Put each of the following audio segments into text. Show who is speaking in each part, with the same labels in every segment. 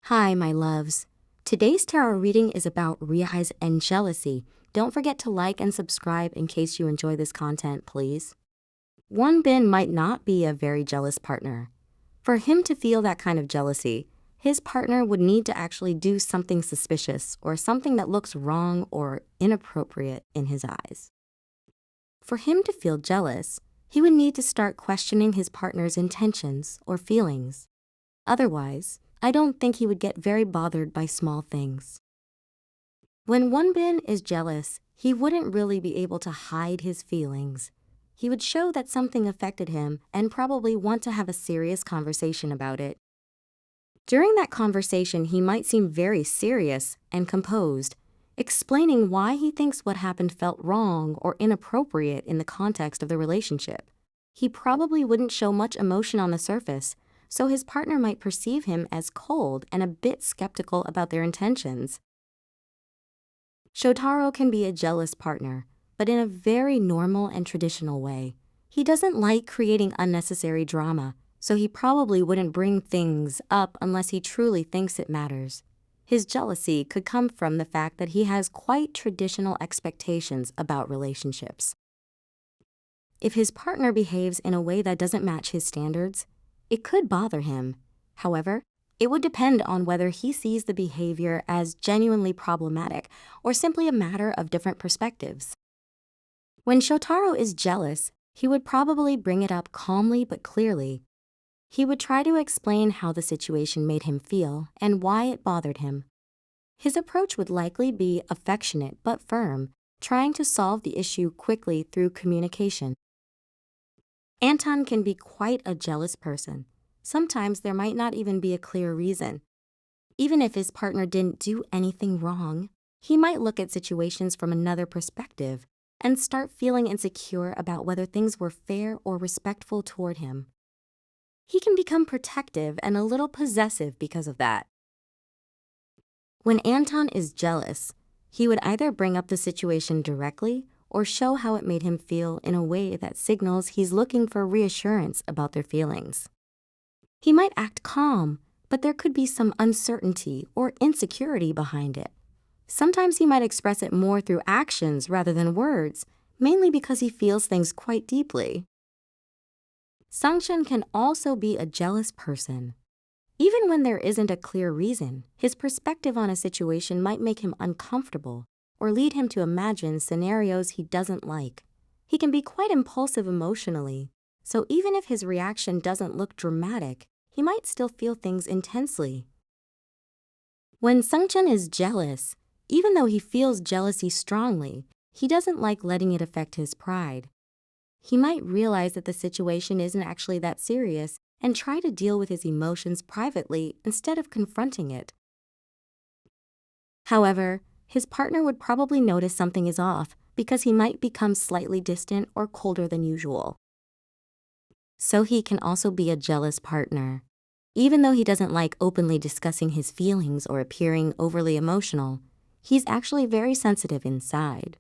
Speaker 1: Hi, my loves. Today's tarot reading is about riize and jealousy. Don't forget to like and subscribe in case you enjoy this content, please. Wonbin might not be a very jealous partner. For him to feel that kind of jealousy, his partner would need to actually do something suspicious or something that looks wrong or inappropriate in his eyes. For him to feel jealous, he would need to start questioning his partner's intentions or feelings. Otherwise, I don't think he would get very bothered by small things. When Wonbin is jealous, he wouldn't really be able to hide his feelings. He would show that something affected him and probably want to have a serious conversation about it. During that conversation, he might seem very serious and composed, explaining why he thinks what happened felt wrong or inappropriate in the context of the relationship. He probably wouldn't show much emotion on the surface, so his partner might perceive him as cold and a bit skeptical about their intentions. Shotaro can be a jealous partner, but in a very normal and traditional way. He doesn't like creating unnecessary drama, so he probably wouldn't bring things up unless he truly thinks it matters. His jealousy could come from the fact that he has quite traditional expectations about relationships. If his partner behaves in a way that doesn't match his standards, it could bother him. However, it would depend on whether he sees the behavior as genuinely problematic or simply a matter of different perspectives. When Shotaro is jealous, he would probably bring it up calmly but clearly. He would try to explain how the situation made him feel and why it bothered him. His approach would likely be affectionate but firm, trying to solve the issue quickly through communication. Anton can be quite a jealous person. Sometimes there might not even be a clear reason. Even if his partner didn't do anything wrong, he might look at situations from another perspective and start feeling insecure about whether things were fair or respectful toward him. He can become protective and a little possessive because of that. When Anton is jealous, he would either bring up the situation directly or show how it made him feel in a way that signals he's looking for reassurance about their feelings. He might act calm, but there could be some uncertainty or insecurity behind it. Sometimes he might express it more through actions rather than words, mainly because he feels things quite deeply. Sungchun can also be a jealous person. Even when there isn't a clear reason, his perspective on a situation might make him uncomfortable or lead him to imagine scenarios he doesn't like. He can be quite impulsive emotionally, so even if his reaction doesn't look dramatic, he might still feel things intensely. When Sungchun is jealous, even though he feels jealousy strongly, he doesn't like letting it affect his pride. He might realize that the situation isn't actually that serious and try to deal with his emotions privately instead of confronting it. However, his partner would probably notice something is off because he might become slightly distant or colder than usual. So he can also be a jealous partner. Even though he doesn't like openly discussing his feelings or appearing overly emotional, he's actually very sensitive inside.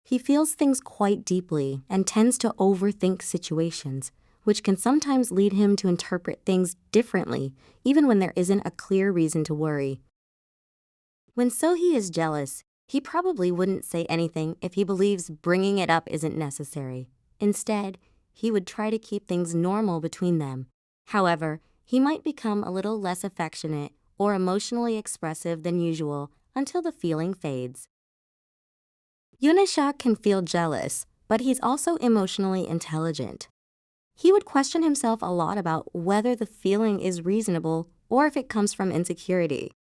Speaker 1: He feels things quite deeply and tends to overthink situations, which can sometimes lead him to interpret things differently, even when there isn't a clear reason to worry. When Sohee is jealous, he probably wouldn't say anything if he believes bringing it up isn't necessary. Instead, he would try to keep things normal between them. However, he might become a little less affectionate or emotionally expressive than usual until the feeling fades. Yunisha can feel jealous, but he's also emotionally intelligent. He would question himself a lot about whether the feeling is reasonable or if it comes from insecurity.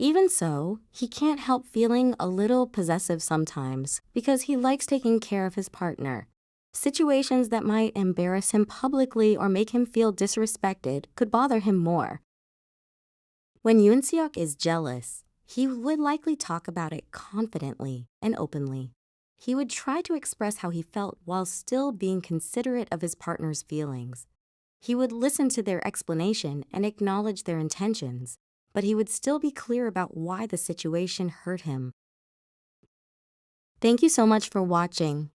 Speaker 1: Even so, he can't help feeling a little possessive sometimes because he likes taking care of his partner. Situations that might embarrass him publicly or make him feel disrespected could bother him more. When Yoonseok is jealous, he would likely talk about it confidently and openly. He would try to express how he felt while still being considerate of his partner's feelings. He would listen to their explanation and acknowledge their intentions, but he would still be clear about why the situation hurt him. Thank you so much for watching.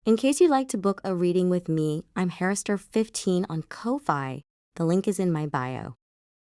Speaker 1: In case you'd like to book a reading with me, I'm Harrister15 on Ko-Fi. The link is in my bio.